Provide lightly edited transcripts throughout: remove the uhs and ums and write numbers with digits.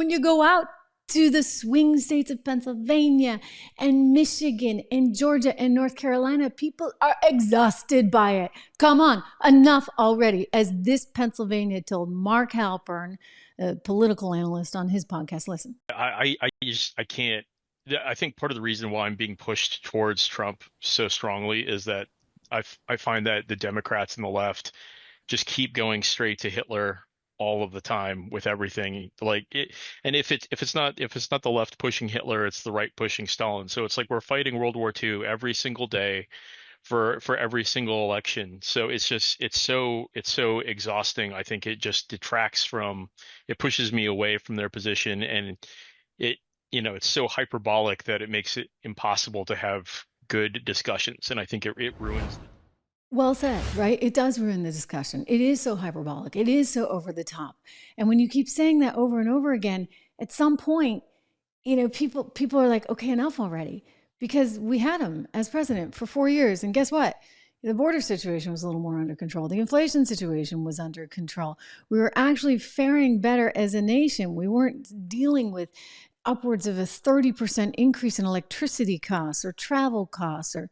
when you go out to the swing states of Pennsylvania and Michigan and Georgia and North Carolina, people are exhausted by it. Come on, enough already. As this Pennsylvania told Mark Halpern, a political analyst on his podcast. Listen. I can't. I think part of the reason why I'm being pushed towards Trump so strongly is that I find that the Democrats and the left just keep going straight to Hitler all of the time with everything. Like it, and if it's not the left pushing Hitler, it's the right pushing Stalin. So it's like we're fighting World War II every single day for every single election. So it's so exhausting. I think it just detracts from, it pushes me away from their position, and it's so hyperbolic that it makes it impossible to have good discussions. And I think it ruins. Well said, right? It does ruin the discussion. It is so hyperbolic. It is so over the top. And when you keep saying that over and over again, at some point, people are like, okay, enough already. Because we had him as president for 4 years. And guess what? The border situation was a little more under control. The inflation situation was under control. We were actually faring better as a nation. We weren't dealing with upwards of a 30% increase in electricity costs or travel costs or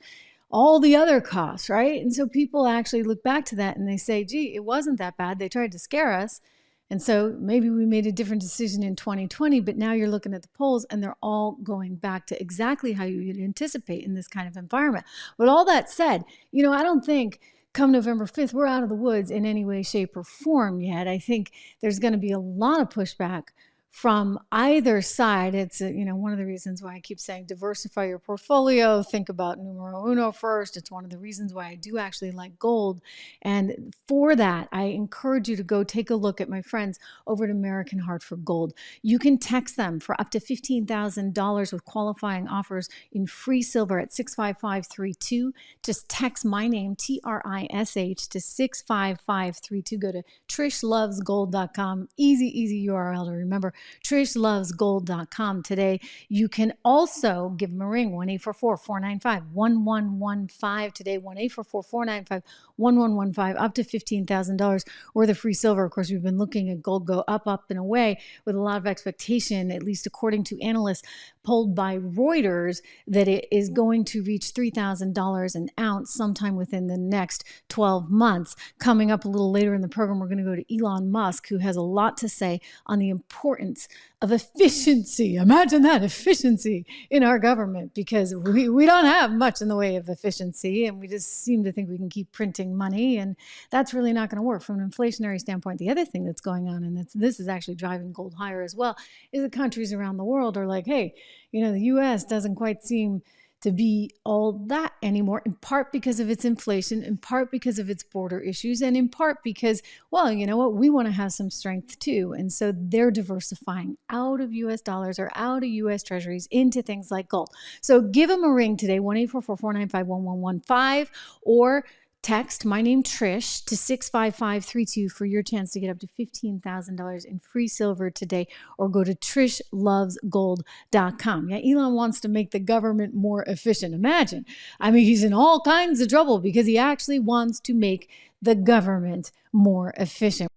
all the other costs, right? And so people actually look back to that and they say, gee, it wasn't that bad. They tried to scare us. And so maybe we made a different decision in 2020, but now you're looking at the polls and they're all going back to exactly how you'd anticipate in this kind of environment. But all that said, I don't think come November 5th, we're out of the woods in any way, shape, or form yet. I think there's going to be a lot of pushback from either side. It's one of the reasons why I keep saying diversify your portfolio, think about numero uno first. It's one of the reasons why I do actually like gold. And for that, I encourage you to go take a look at my friends over at American Heart for Gold. You can text them for up to $15,000 with qualifying offers in free silver at 65532. Just text my name, TRISH, to 65532. Go to trishlovesgold.com. Easy URL to remember. trishlovesgold.com today. You can also give them a ring, 1-844-495-1115 today, 1-844-495-1115, up to $15,000 worth of free silver. Of course, we've been looking at gold go up and away with a lot of expectation, at least according to analysts polled by Reuters, that it is going to reach $3,000 an ounce sometime within the next 12 months. Coming up a little later in the program, we're going to go to Elon Musk, who has a lot to say on the importance of efficiency. Imagine that, efficiency in our government, because we don't have much in the way of efficiency, and we just seem to think we can keep printing money, and that's really not going to work from an inflationary standpoint. The other thing that's going on, and this is actually driving gold higher as well, is the countries around the world are like, hey, the U.S. doesn't quite seem to be all that anymore, in part because of its inflation, in part because of its border issues, and in part because, well, you know what, we want to have some strength too. And so they're diversifying out of U.S. dollars or out of U.S. treasuries into things like gold. So give them a ring today, 1-844-495-1115, or text my name Trish to 65532 for your chance to get up to $15,000 in free silver today, or go to trishlovesgold.com. Yeah, Elon wants to make the government more efficient. Imagine. He's in all kinds of trouble because he actually wants to make the government more efficient.